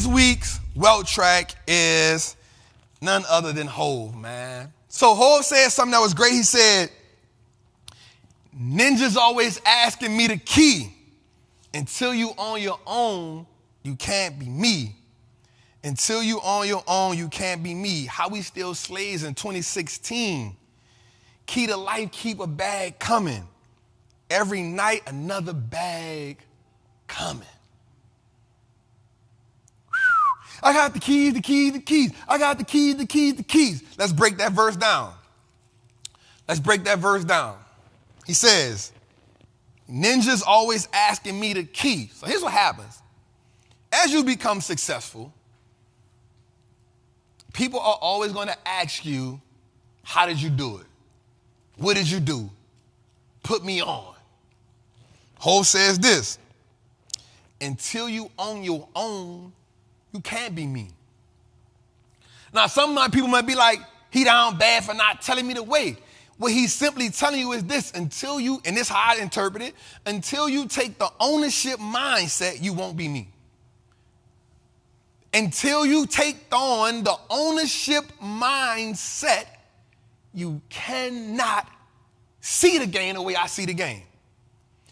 This week's wealth track is none other than Hov, man. So Hov said something that was great. He said, ninjas always asking me the key. Until you on your own, you can't be me. Until you on your own, you can't be me. How we still slaves in 2016. Key to life, keep a bag coming. Every night, another bag coming. I got the keys, the keys, the keys. I got the keys, the keys, the keys. Let's break that verse down. Let's break that verse down. He says, ninjas always asking me the key. So here's what happens. As you become successful, people are always going to ask you, how did you do it? What did you do? Put me on. Hov says this, until you own your own, you can't be me. Now, some of my people might be like, he down bad for not telling me the way. What he's simply telling you is this, until you, and this is how I interpret it, until you take the ownership mindset, you won't be me. Until you take on the ownership mindset, you cannot see the game the way I see the game.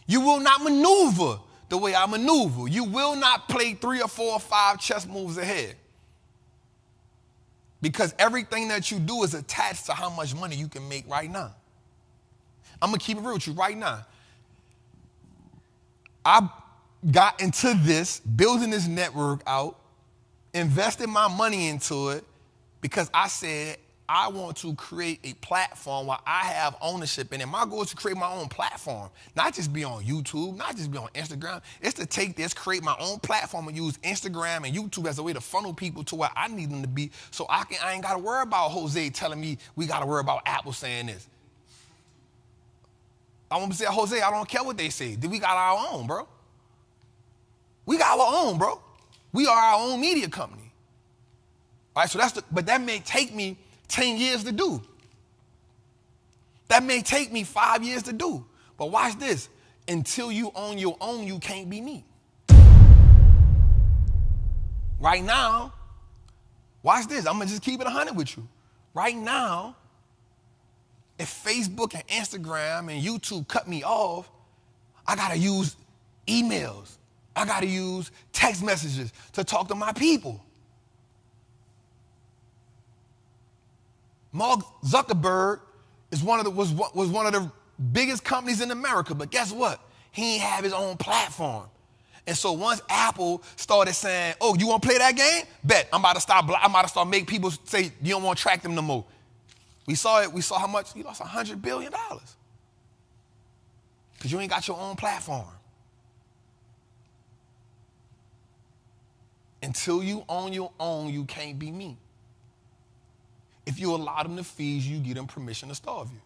You will not maneuver the way I maneuver. You will not play 3 or 4 or 5 chess moves ahead. Because everything that you do is attached to how much money you can make right now. I'm going to keep it real with you right now. I got into this, building this network out, invested my money into it because I said, I want to create a platform where I have ownership in it. My goal is to create my own platform, not just be on YouTube, not just be on Instagram. It's to take this, create my own platform and use Instagram and YouTube as a way to funnel people to where I need them to be so I ain't got to worry about Jose telling me we got to worry about Apple saying this. I want to say, Jose, I don't care what they say. We got our own, bro. We got our own, bro. We are our own media company. All right, so but that may take me 10 years to do. That may take me 5 years to do. But watch this. Until you own your own, you can't be me. Right now, watch this. I'm going to just keep it 100 with you. Right now, if Facebook and Instagram and YouTube cut me off, I got to use emails. I got to use text messages to talk to my people. Mark Zuckerberg was one of the biggest companies in America, but guess what? He ain't have his own platform. And so once Apple started saying, oh, you want to play that game? Bet. I'm about to start making people say you don't want to track them no more. We saw it. We saw how much he lost $100 billion because you ain't got your own platform. Until you own your own, you can't be me. If you allow them to feed you, give them permission to starve you.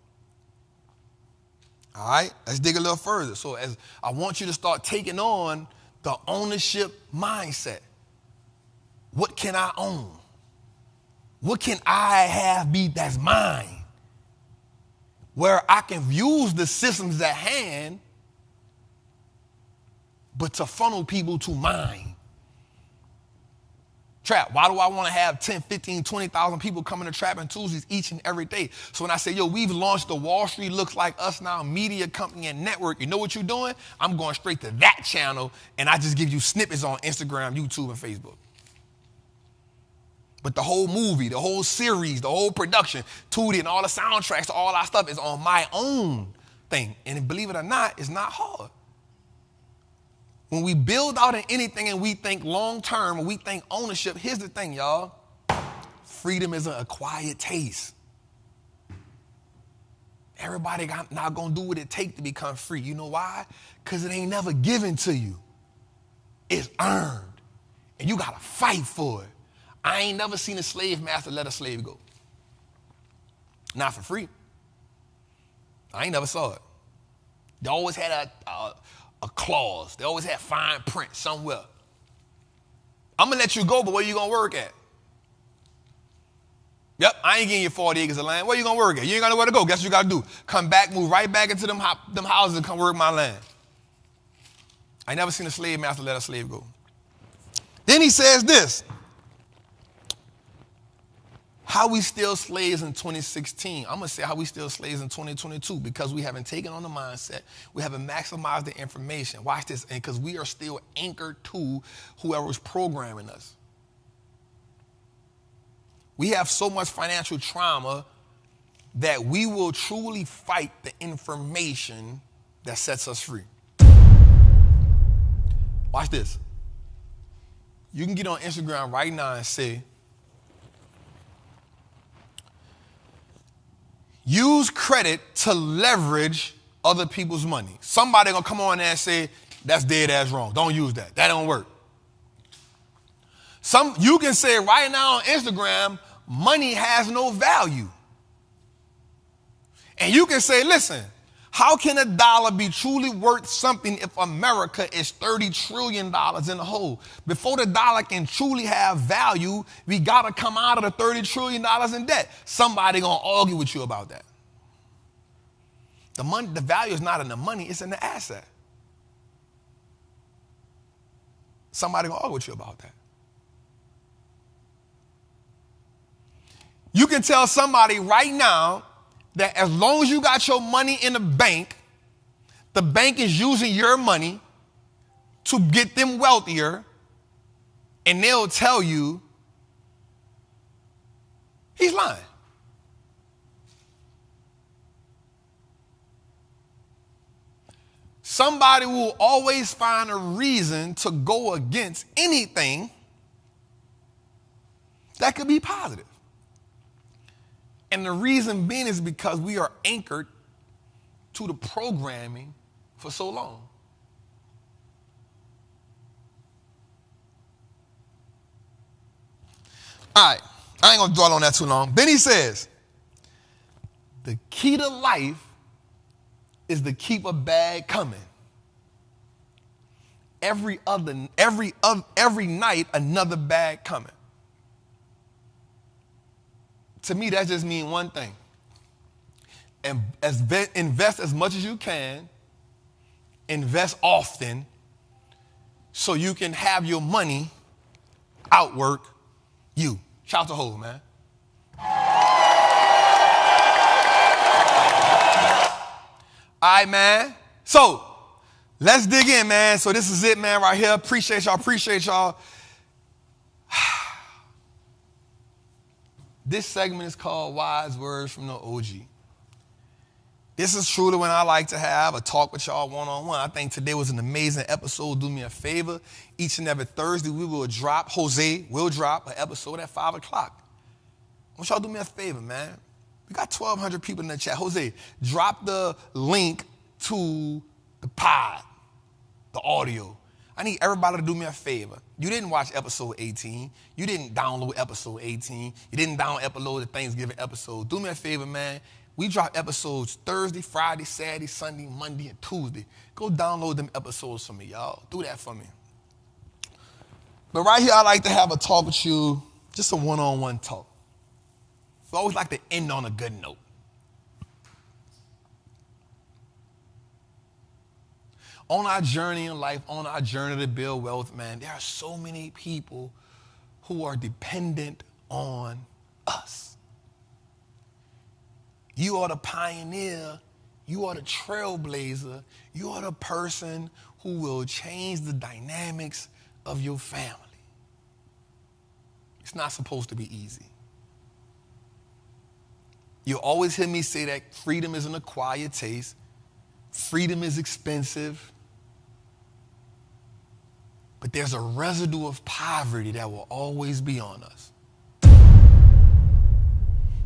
All right, let's dig a little further. So as I want you to start taking on the ownership mindset. What can I own? What can I have be that's mine? Where I can use the systems at hand, but to funnel people to mine. Trap. Why do I want to have 10, 15, 20,000 people coming to Trapping Tuesdays each and every day? So when I say, yo, we've launched the Wallstreet Looks Like Us Now media company and network, you know what you're doing? I'm going straight to that channel, and I just give you snippets on Instagram, YouTube, and Facebook. But the whole movie, the whole series, the whole production, Tootie and all the soundtracks, all our stuff is on my own thing. And believe it or not, it's not hard. When we build out in anything and we think long-term and we think ownership, here's the thing, y'all. Freedom is an acquired taste. Everybody not going to do what it takes to become free. You know why? Because it ain't never given to you. It's earned. And you got to fight for it. I ain't never seen a slave master let a slave go. Not for free. I ain't never saw it. They always had a clause. They always had fine print somewhere. I'm going to let you go, but where you going to work at? Yep, I ain't getting you 40 acres of land. Where you going to work at? You ain't got nowhere to go. Guess what you got to do? Come back, move right back into them houses and come work my land. I never seen a slave master let a slave go. Then he says this. How we still slaves in 2016. I'm going to say how we still slaves in 2022 because we haven't taken on the mindset. We haven't maximized the information. Watch this. And because we are still anchored to whoever's programming us. We have so much financial trauma that we will truly fight the information that sets us free. Watch this. You can get on Instagram right now and say, use credit to leverage other people's money. Somebody gonna come on there and say, that's dead ass wrong. Don't use that. That don't work. You can say right now on Instagram, money has no value. And you can say, listen, how can a dollar be truly worth something if America is $30 trillion in the hole? Before the dollar can truly have value, we got to come out of the $30 trillion in debt. Somebody going to argue with you about that. The value is not in the money, it's in the asset. Somebody going to argue with you about that. You can tell somebody right now that as long as you got your money in the bank is using your money to get them wealthier, and they'll tell you he's lying. Somebody will always find a reason to go against anything that could be positive. And the reason being is because we are anchored to the programming for so long. All right, I ain't gonna dwell on that too long. Then he says, the key to life is to keep a bag coming. Every night, another bag coming. To me, that just means one thing. And invest as much as you can. Invest often so you can have your money outwork you. Shout out to Hov, man. All right, man. So let's dig in, man. So this is it, man, right here. Appreciate y'all. This segment is called Wise Words from the OG. This is truly when I like to have a talk with y'all one-on-one. I think today was an amazing episode. Do me a favor. Each and every Thursday, Jose will drop an episode at 5 o'clock. I want y'all to do me a favor, man. We got 1,200 people in the chat. Jose, drop the link to the pod, the audio. I need everybody to do me a favor. You didn't watch episode 18. You didn't download episode 18. You didn't download the Thanksgiving episode. Do me a favor, man. We drop episodes Thursday, Friday, Saturday, Sunday, Monday, and Tuesday. Go download them episodes for me, y'all. Do that for me. But right here, I like to have a talk with you, just a one-on-one talk. I always like to end on a good note. On our journey in life, on our journey to build wealth, man, there are so many people who are dependent on us. You are the pioneer. You are the trailblazer. You are the person who will change the dynamics of your family. It's not supposed to be easy. You'll always hear me say that freedom is an acquired taste. Freedom is expensive. But there's a residue of poverty that will always be on us.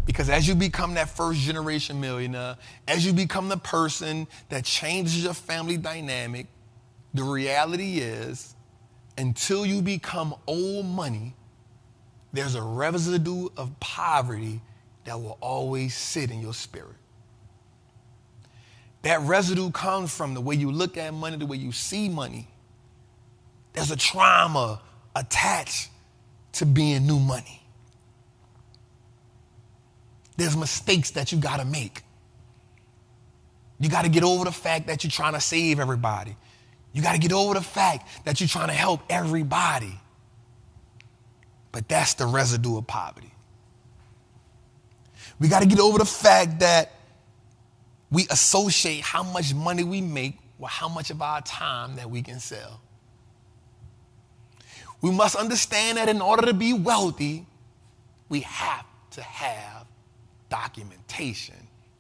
Because as you become that first generation millionaire, as you become the person that changes your family dynamic, the reality is, until you become old money, there's a residue of poverty that will always sit in your spirit. That residue comes from the way you look at money, the way you see money. There's a trauma attached to being new money. There's mistakes that you got to make. You got to get over the fact that you're trying to save everybody. You got to get over the fact that you're trying to help everybody. but that's the residue of poverty. We got to get over the fact that we associate how much money we make with how much of our time that we can sell. We must understand that in order to be wealthy, we have to have documentation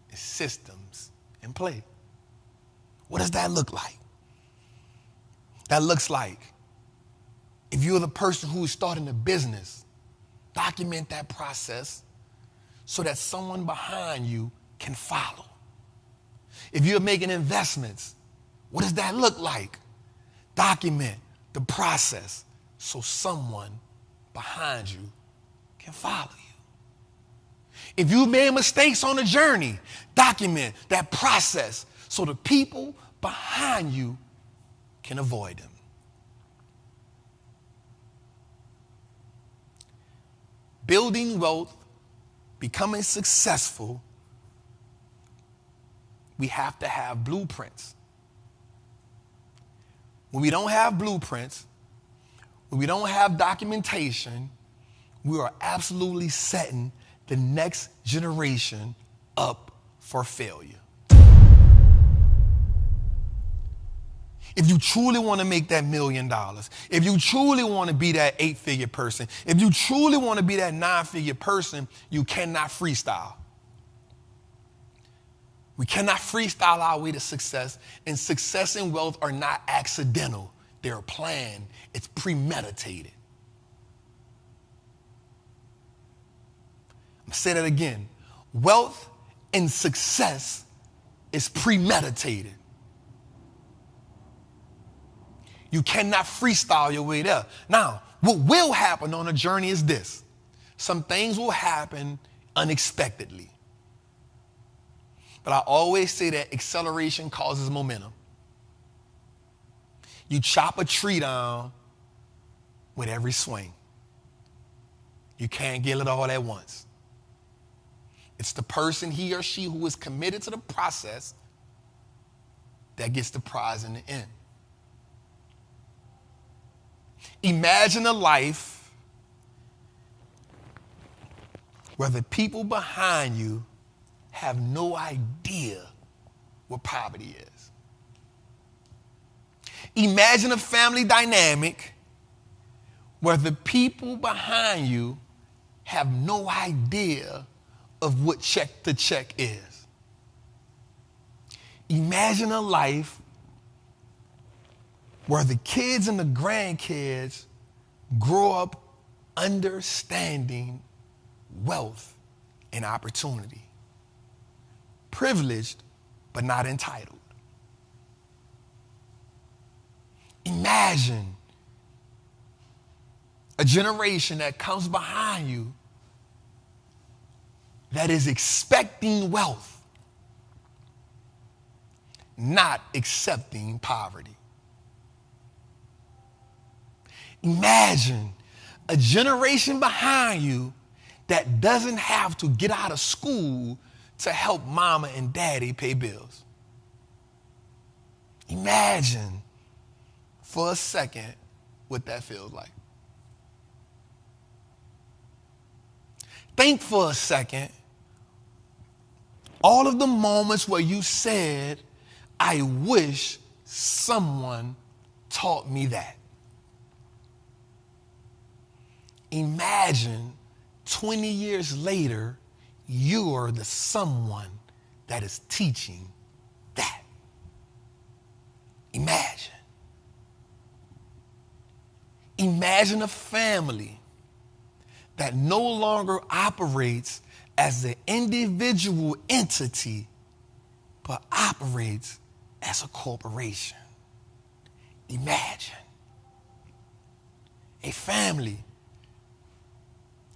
and systems in place. What does that look like? That looks like if you're the person who is starting a business, document that process so that someone behind you can follow. If you're making investments, what does that look like? Document the process so someone behind you can follow you. If you've made mistakes on the journey, document that process so the people behind you can avoid them. Building wealth, becoming successful, we have to have blueprints. When we don't have blueprints, when we don't have documentation, we are absolutely setting the next generation up for failure. If you truly want to make that $1 million, if you truly want to be that 8-figure person, if you truly want to be that 9-figure person, you cannot freestyle. We cannot freestyle our way to success, and success and wealth are not accidental. They're planned. It's premeditated. I'm going to say that again. Wealth and success is premeditated. You cannot freestyle your way there. Now, what will happen on a journey is this. Some things will happen unexpectedly. But I always say that acceleration causes momentum. You chop a tree down with every swing. You can't get it all at once. It's the person, he or she, who is committed to the process that gets the prize in the end. Imagine a life where the people behind you have no idea what poverty is. Imagine a family dynamic where the people behind you have no idea of what check to check is. Imagine a life where the kids and the grandkids grow up understanding wealth and opportunity. Privileged, but not entitled. Imagine a generation that comes behind you that is expecting wealth, not accepting poverty. Imagine a generation behind you that doesn't have to get out of school to help mama and daddy pay bills. Imagine for a second what that feels like. Think for a second all of the moments where you said, I wish someone taught me that. Imagine 20 years later, you're the someone that is teaching that. Imagine. Imagine a family that no longer operates as an individual entity, but operates as a corporation. Imagine a family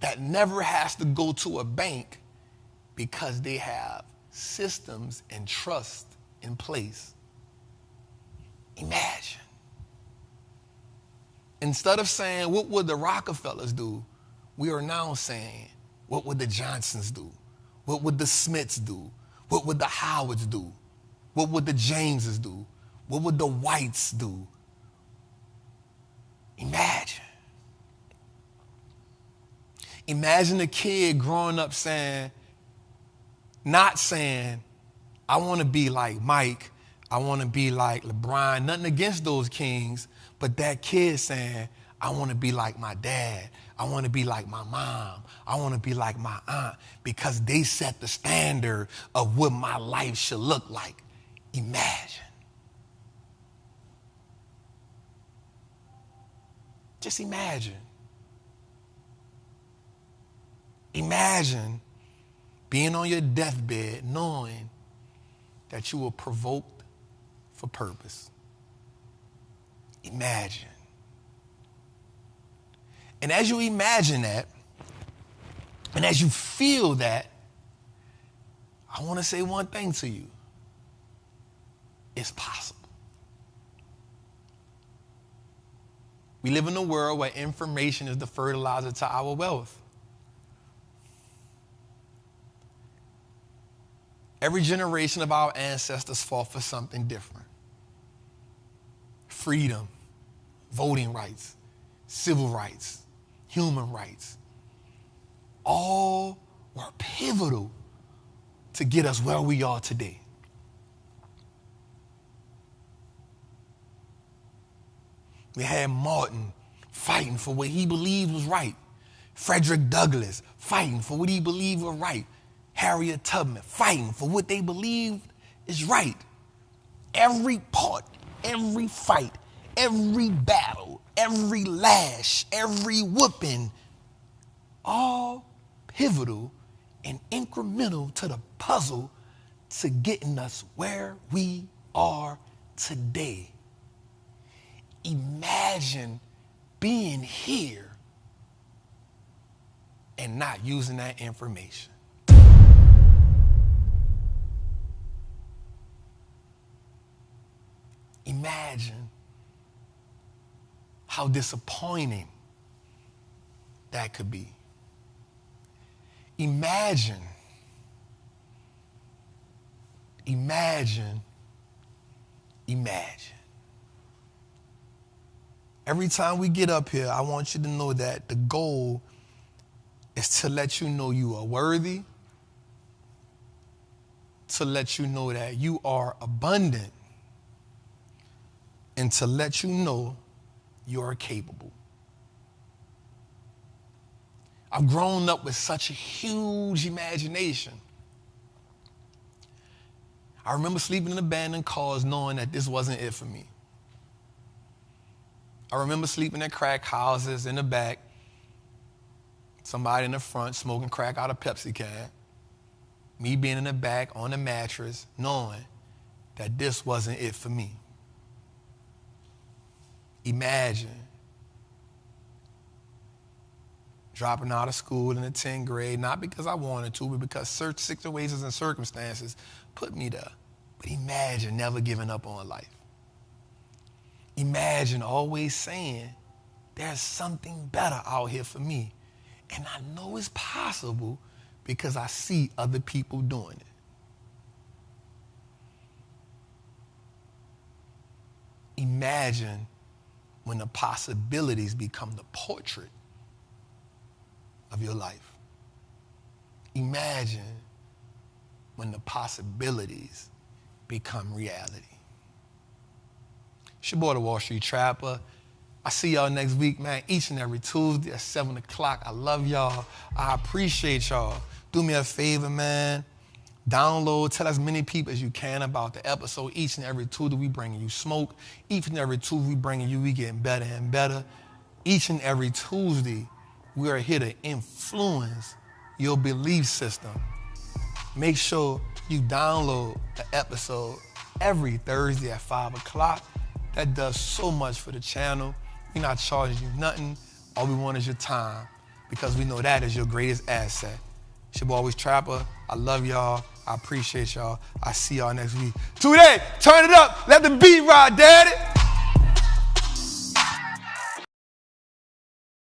that never has to go to a bank because they have systems and trust in place. Imagine. Instead of saying, what would the Rockefellers do? We are now saying, what would the Johnsons do? What would the Smiths do? What would the Howards do? What would the Jameses do? What would the Whites do? Imagine. Imagine a kid growing up not saying, I want to be like Mike, I want to be like LeBron, nothing against those kings, but that kid saying, I want to be like my dad, I want to be like my mom, I want to be like my aunt, because they set the standard of what my life should look like. Imagine. Just imagine. Imagine being on your deathbed knowing that you were provoked for purpose. Imagine. And as you imagine that, and as you feel that, I want to say one thing to you. It's possible. We live in a world where information is the fertilizer to our wealth. Every generation of our ancestors fought for something different. Freedom, voting rights, civil rights, human rights. All were pivotal to get us where we are today. We had Martin fighting for what he believed was right. Frederick Douglass fighting for what he believed was right. Harriet Tubman fighting for what they believed is right. Every part, every fight, every battle, every lash, every whooping, all pivotal and incremental to the puzzle to getting us where we are today. Imagine being here and not using that information. Imagine how disappointing that could be. Imagine Every time we get up here, I want you to know that the goal is to let you know you are worthy, to let you know that you are abundant, and to let you know you are capable. I've grown up with such a huge imagination. I remember sleeping in abandoned cars knowing that this wasn't it for me. I remember sleeping at crack houses in the back, somebody in the front smoking crack out of Pepsi can, me being in the back on the mattress knowing that this wasn't it for me. Imagine dropping out of school in the 10th grade, not because I wanted to, but because certain situations and circumstances put me there. But imagine never giving up on life. Imagine always saying, there's something better out here for me. And I know it's possible because I see other people doing it. Imagine when the possibilities become the portrait of your life. Imagine when the possibilities become reality. It's your boy, the Wall Street Trapper. I see y'all next week, man, each and every Tuesday at 7 o'clock. I love y'all. I appreciate y'all. Do me a favor, man. Download, tell as many people as you can about the episode. Each and every Tuesday, we bringing you smoke. Each and every Tuesday, we getting better and better. Each and every Tuesday, we are here to influence your belief system. Make sure you download the episode every Thursday at 5 o'clock. That does so much for the channel. We're not charging you nothing. All we want is your time because we know that is your greatest asset. It's your boy, always Trapper. I love y'all. I appreciate y'all. I see y'all next week. Today, turn it up. Let the beat ride, daddy.